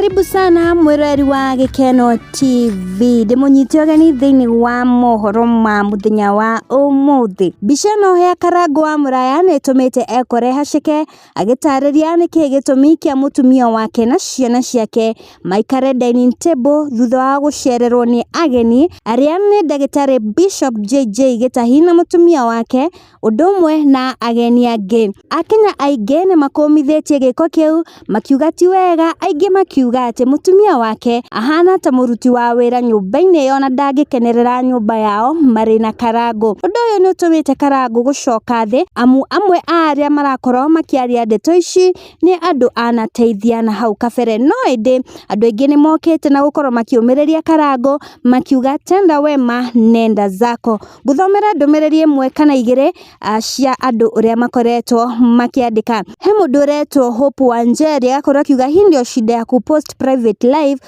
Karibu sana mwirori wa Gikeno TV. Ndimunyiti ogeni thiini wa mohoro ma muthenya wa umuthi. Mbica no ya Karangu wa Muraya nitumite ekore hacike agitariria niki gitumi kia mutumia wake na ciana ciake maikare dining table thutha wa gucererwo ni ageni aria ni ndagitari Bishop JJ Gitahi na mutumia wake udumwe na ageni angi. Akenya aige ni makomithetie giko kiu makiuga ti wega, aige makiuga ati mutumia wake ahana ta muruti wa wira nyumba-ini yo na ndagikenerera nyumba yao mari na Karangu. Undu uyu ni utumite Karangu gucoka thi amwe aria marakorwo makiaria ndeto ici ni andu anateithia na hau kabere, no indi andu aingi ni mokite na gukorwo makiumiriria Karangu makiuga tenda wema nenda zako. Guthomera ndumiriri imwe kana igiri cia andu uria makoretwo makiandika. He mundu uretwo Hope wa Njira akorwo akiuga hii ndio shida ya kupost private live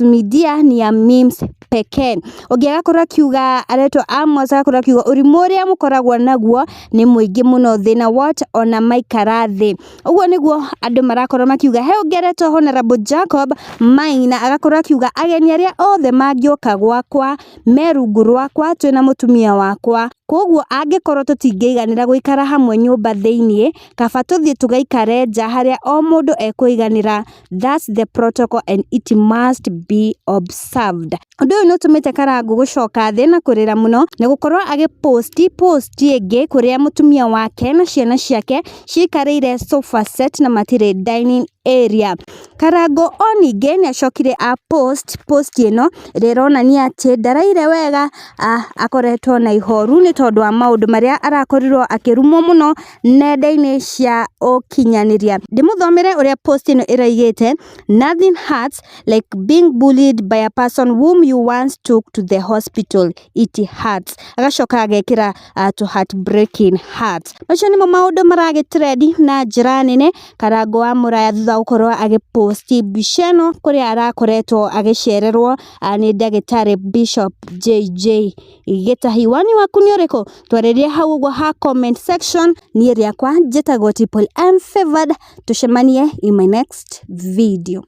media ni ya memes pekee. Ungi agakorwo akiuga aretwo Amos agakorwo akiuga urimu uria mukoragwo naguo ni muingi muno thina what ona maikara thi. Uguo niguo andu marakorwo makiuga. He ungi aretwo Honorable Jacob Maina agakorwo akiuga ageni aria othe mangioka gwakwa merungu rwakwa twina mutumia wakwa, koguo angikorwo tutingeiganira guikara hamwe nyumba thiini kaba tuthie tugaikare nja haria o mundu ekuiganira. That's the protocol and it must be observed. Undu uyu ni utumite Karangu gucoka thi na kurira muno ni gukorwo post ingi kuria mutumia wake na ciana ciake cikarire sofa set na matire dining area. Karangu oningi ni acokire a post ino rironania ati ndaraire wega akoretwo na ihoru ni tondu wa maundu maria arakorirwo akirumwo muno nenda-ini cia ukinyaniria. Ndimuthomere uria post ino iraigite. Nothing hurts like being bullied by a person whom you once took to the hospital. It hurts. Agacoka agekira to heartbreaking hurts. Macio nimo maundu maragitrendi na njira nene. Karangu wa Muraya thutha gukorwo agiposti mbica ino kuria arakoretwo agicererwo ni ndagitari Bishop JJ Gitahi. Wani waku ni uriku? Twaririe hau uguo ha comment section. Ni riakwa njitagwo Triple M Favored. Tucemanie in my next video.